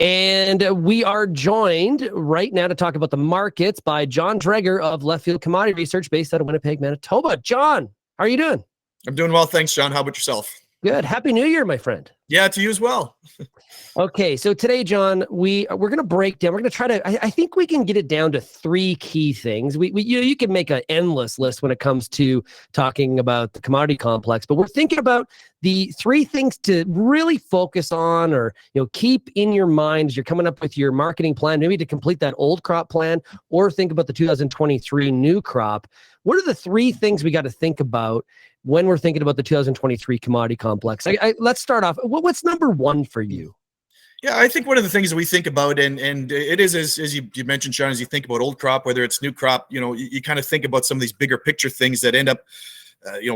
And we are joined right now to talk about the markets by John Driedger of Leftfield Commodity Research based out of Winnipeg, Manitoba. John, how are you doing? I'm doing well, thanks, John. How about yourself? Good. Happy New Year, my friend. Yeah, to you as well. Okay, so today, John, we're going to break down. We're going to try to. I think we can get it down to three key things. You can make an endless list when it comes to talking about the commodity complex, but we're thinking about the three things to really focus on, or keep in your mind as you're coming up with your marketing plan, maybe to complete that old crop plan, or think about the 2023 new crop. What are the three things we got to think about when we're thinking about the 2023 commodity complex? Let's start off. What's number one for you? Yeah, I think one of the things that we think about, and it is, as you mentioned, Sean, as you think about old crop, whether it's new crop, you kind of think about some of these bigger picture things that end up,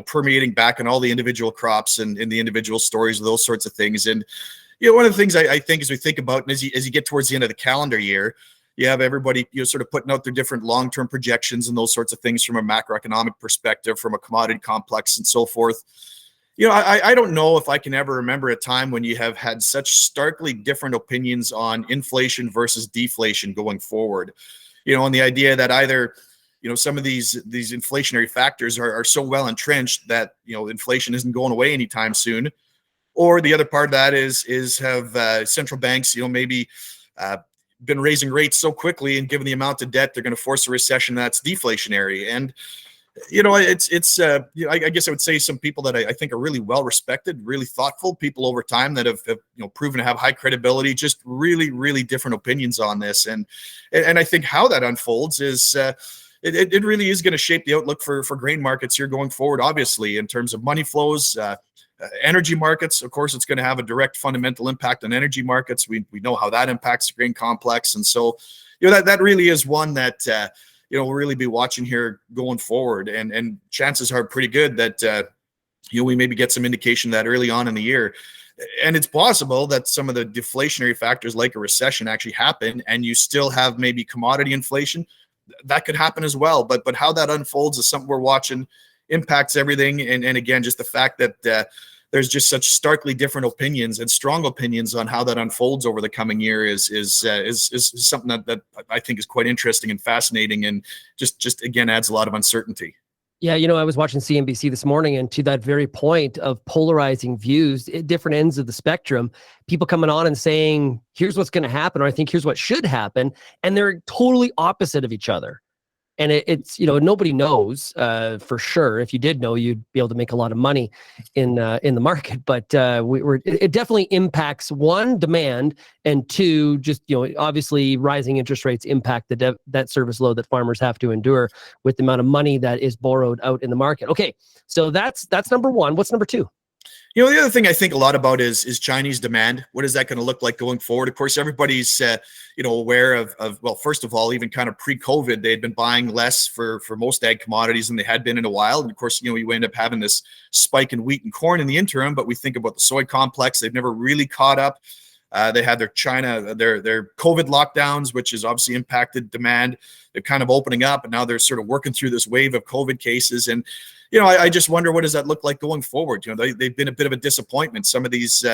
permeating back on all the individual crops and the individual stories of those sorts of things. And, one of the things I think as we think about, and as you get towards the end of the calendar year, you have everybody, sort of putting out their different long-term projections and those sorts of things from a macroeconomic perspective, from a commodity complex and so forth. I don't know if I can ever remember a time when you have had such starkly different opinions on inflation versus deflation going forward. And the idea that either, some of these inflationary factors are so well entrenched that, inflation isn't going away anytime soon. Or the other part of that is have central banks, maybe been raising rates so quickly, and given the amount of debt, they're going to force a recession that's deflationary. And I guess I would say some people that I think are really well respected, really thoughtful people over time that have proven to have high credibility, just really, really different opinions on this. And I think how that unfolds is it really is going to shape the outlook for grain markets here going forward, obviously, in terms of money flows, energy markets. Of course, it's going to have a direct fundamental impact on energy markets. We know how that impacts the grain complex. And so, that really is one that, we'll really be watching here going forward, and chances are pretty good that we maybe get some indication of that early on in the year. And it's possible that some of the deflationary factors like a recession actually happen, and you still have maybe commodity inflation. That could happen as well. But how that unfolds is something we're watching, impacts everything. And again, just the fact that there's just such starkly different opinions and strong opinions on how that unfolds over the coming year is something that I think is quite interesting and fascinating, and just again adds a lot of uncertainty. Yeah, I was watching CNBC this morning, and to that very point of polarizing views at different ends of the spectrum, people coming on and saying, here's what's going to happen, or I think here's what should happen, and they're totally opposite of each other. And it's nobody knows for sure. If you did know, you'd be able to make a lot of money in the market. But it definitely impacts, one, demand, and two, just obviously rising interest rates impact the debt service load that farmers have to endure with the amount of money that is borrowed out in the market. Okay, so that's number one. What's number two? The other thing I think a lot about is Chinese demand. What is that going to look like going forward? Of course, everybody's aware of well, first of all, even kind of pre-COVID, they had been buying less for most ag commodities than they had been in a while. And of course, you end up having this spike in wheat and corn in the interim. But we think about the soy complex; they've never really caught up. They had their COVID lockdowns, which has obviously impacted demand. They're kind of opening up, and now they're sort of working through this wave of COVID cases. And I just wonder, what does that look like going forward? They've been a bit of a disappointment. Some of these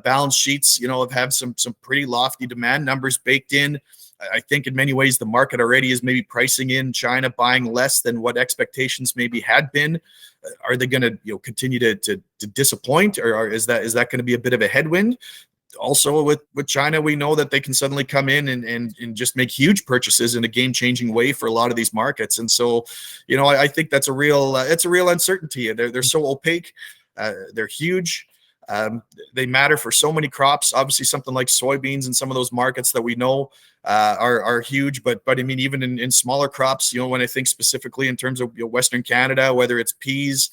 balance sheets, have had some pretty lofty demand numbers baked in. I think in many ways the market already is maybe pricing in China buying less than what expectations maybe had been. Are they going to continue to disappoint, or is that going to be a bit of a headwind? Also with China, we know that they can suddenly come in and just make huge purchases in a game-changing way for a lot of these markets. And so, I think that's a real uncertainty. They're so opaque. They're huge. They matter for so many crops. Obviously, something like soybeans in some of those markets that we know are huge. But I mean, even in smaller crops, when I think specifically in terms of Western Canada, whether it's peas,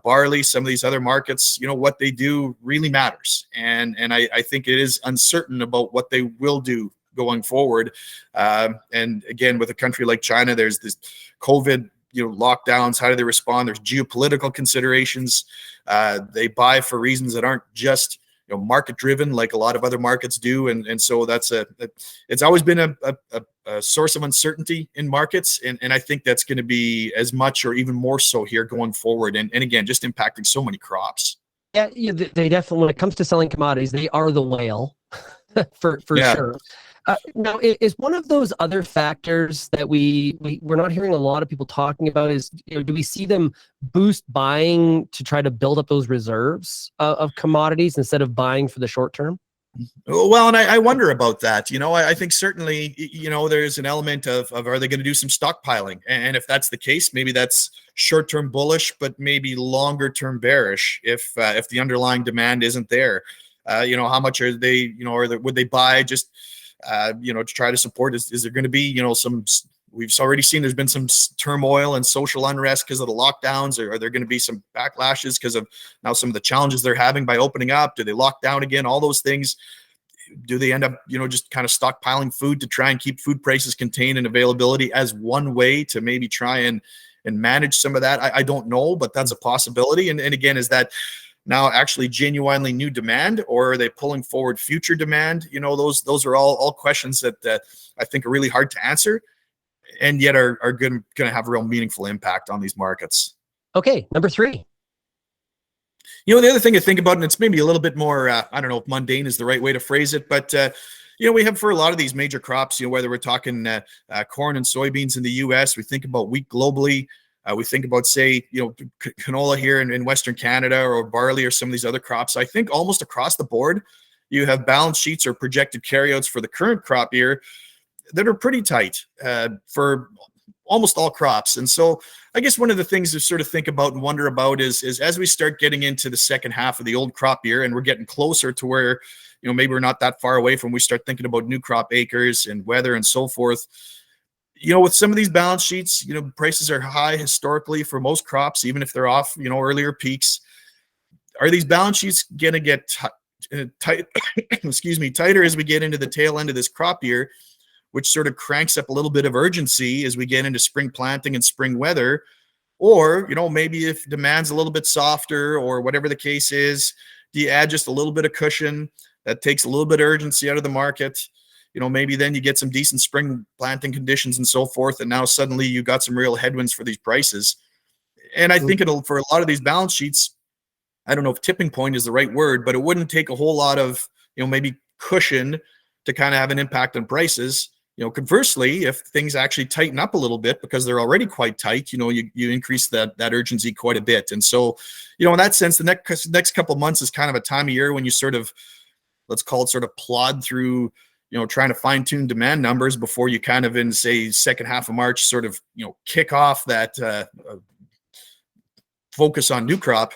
barley, some of these other markets, what they do really matters. And I think it is uncertain about what they will do going forward. And again, with a country like China, there's this COVID lockdowns. How do they respond? There's geopolitical considerations. They buy for reasons that aren't just market driven like a lot of other markets do, and so it's always been a source of uncertainty in markets, and I think that's going to be as much or even more so here going forward, and again, just impacting so many crops. Yeah, they definitely, when it comes to selling commodities, they are the whale. for Yeah. sure. Now, is one of those other factors that we're not hearing a lot of people talking about is, do we see them boost buying to try to build up those reserves of commodities instead of buying for the short term? Well, and I wonder about that. I think certainly, there's an element of are they going to do some stockpiling? And if that's the case, maybe that's short-term bullish, but maybe longer-term bearish if the underlying demand isn't there. How much are they, would they buy just, to try to support? Is there going to be, we've already seen there's been some turmoil and social unrest because of the lockdowns. Or are there going to be some backlashes because of now some of the challenges they're having by opening up? Do they lock down again? All those things. Do they end up, just kind of stockpiling food to try and keep food prices contained and availability as one way to maybe try and manage some of that? I don't know, but that's a possibility. And again, is that now actually genuinely new demand, or are they pulling forward future demand? Those are all questions that I think are really hard to answer, and yet are going to have a real meaningful impact on these markets. Okay, number 3. The other thing to think about, and it's maybe a little bit more, I don't know if mundane is the right way to phrase it, but we have for a lot of these major crops, whether we're talking corn and soybeans in the U.S., we think about wheat globally. We think about, say, canola here in Western Canada, or barley, or some of these other crops. I think almost across the board, you have balance sheets or projected carryouts for the current crop year that are pretty tight for almost all crops. And so I guess one of the things to sort of think about and wonder about is as we start getting into the second half of the old crop year, and we're getting closer to where, maybe we're not that far away from we start thinking about new crop acres and weather and so forth. With some of these balance sheets, prices are high historically for most crops, even if they're off, earlier peaks. Are these balance sheets going to get tight, tighter as we get into the tail end of this crop year, which sort of cranks up a little bit of urgency as we get into spring planting and spring weather? Or, maybe if demand's a little bit softer or whatever the case is, do you add just a little bit of cushion that takes a little bit of urgency out of the market? Maybe then you get some decent spring planting conditions and so forth, and now suddenly you got some real headwinds for these prices. And I think for a lot of these balance sheets, I don't know if tipping point is the right word, but it wouldn't take a whole lot of, maybe cushion to kind of have an impact on prices. Conversely, if things actually tighten up a little bit because they're already quite tight, you increase that urgency quite a bit. And so, in that sense, the next couple of months is kind of a time of year when you sort of, let's call it, sort of plod through, trying to fine tune demand numbers before you kind of in, say, second half of March, sort of, kick off that focus on new crop.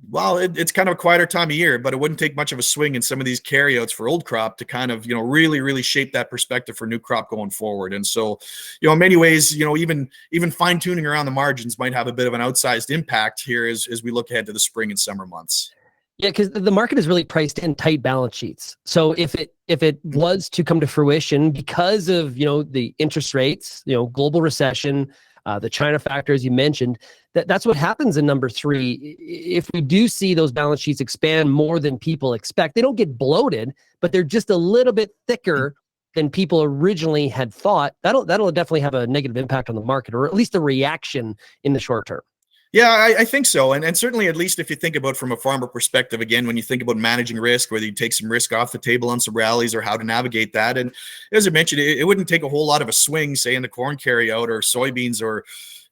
Well, it's kind of a quieter time of year, but it wouldn't take much of a swing in some of these carryouts for old crop to kind of, really, really shape that perspective for new crop going forward. And so, in many ways, even fine tuning around the margins might have a bit of an outsized impact here as we look ahead to the spring and summer months. Yeah, because the market is really priced in tight balance sheets. So if it was to come to fruition because of the interest rates, global recession, the China factor, as you mentioned, that's what happens in number 3. If we do see those balance sheets expand more than people expect, they don't get bloated, but they're just a little bit thicker than people originally had thought. That'll definitely have a negative impact on the market, or at least a reaction in the short term. Yeah, I think so. And certainly, at least if you think about from a farmer perspective, again, when you think about managing risk, whether you take some risk off the table on some rallies or how to navigate that. And as I mentioned, it wouldn't take a whole lot of a swing, say in the corn carryout or soybeans or,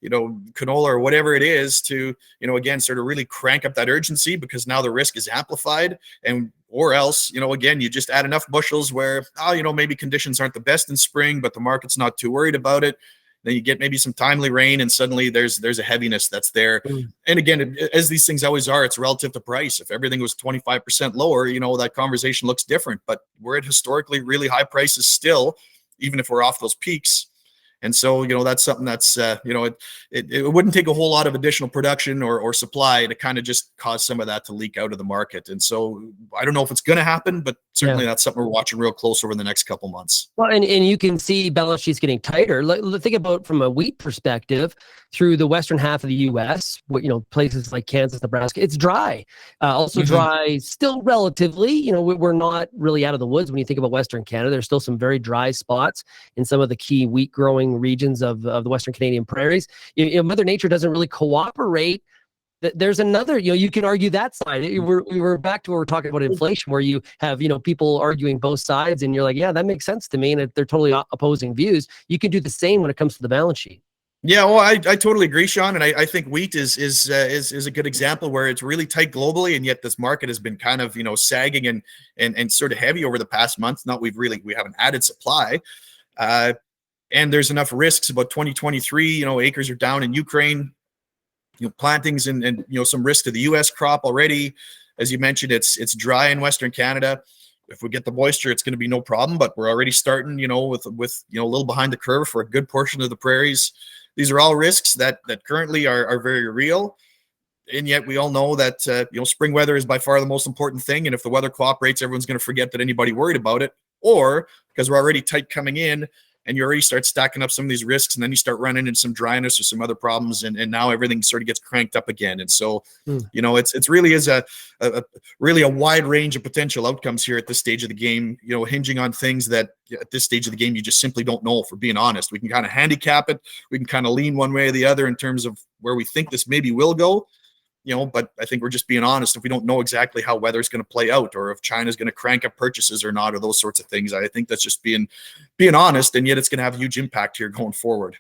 canola or whatever it is to, again, sort of really crank up that urgency because now the risk is amplified. Or else, again, you just add enough bushels where, maybe conditions aren't the best in spring, but the market's not too worried about it. Then you get maybe some timely rain, and suddenly there's a heaviness that's there. And again, as these things always are, it's relative to price. If everything was 25% lower, that conversation looks different. But we're at historically really high prices still, even if we're off those peaks. And so, that's something that's, it wouldn't take a whole lot of additional production or supply to kind of just cause some of that to leak out of the market. And so I don't know if it's going to happen, but certainly that's something we're watching real close over the next couple months. Well, and you can see balance sheets getting tighter. Think about from a wheat perspective through the western half of the U.S., places like Kansas, Nebraska, it's dry. Also dry still relatively, we're not really out of the woods when you think about Western Canada. There's still some very dry spots in some of the key wheat growing regions of the Western Canadian prairies. Mother Nature doesn't really cooperate there's another, you can argue that side. We were back to where we're talking about inflation, where you have, people arguing both sides, and you're like, yeah, that makes sense to me. And they're totally opposing views. You can do the same when it comes to the balance sheet. Yeah, well, I totally agree, Sean, and I think wheat is a good example where it's really tight globally, and yet this market has been kind of sagging and sort of heavy over the past month. Not we haven't added supply, and there's enough risks about 2023. Acres are down in Ukraine, plantings and some risk to the U.S. crop already. As you mentioned, it's dry in Western Canada. If we get the moisture, it's going to be no problem. But we're already starting, with a little behind the curve for a good portion of the prairies. These are all risks that currently are very real, and yet we all know that spring weather is by far the most important thing. And if the weather cooperates, everyone's going to forget that anybody worried about it, or because we're already tight coming in, and you already start stacking up some of these risks, and then you start running into some dryness or some other problems, and now everything sort of gets cranked up again. And so, it's really is a wide range of potential outcomes here at this stage of the game, hinging on things that at this stage of the game you just simply don't know, for being honest. We can kind of handicap it. We can kind of lean one way or the other in terms of where we think this maybe will go. But I think we're just being honest. If we don't know exactly how weather is going to play out, or if China's going to crank up purchases or not, or those sorts of things, I think that's just being honest, and yet it's going to have a huge impact here going forward.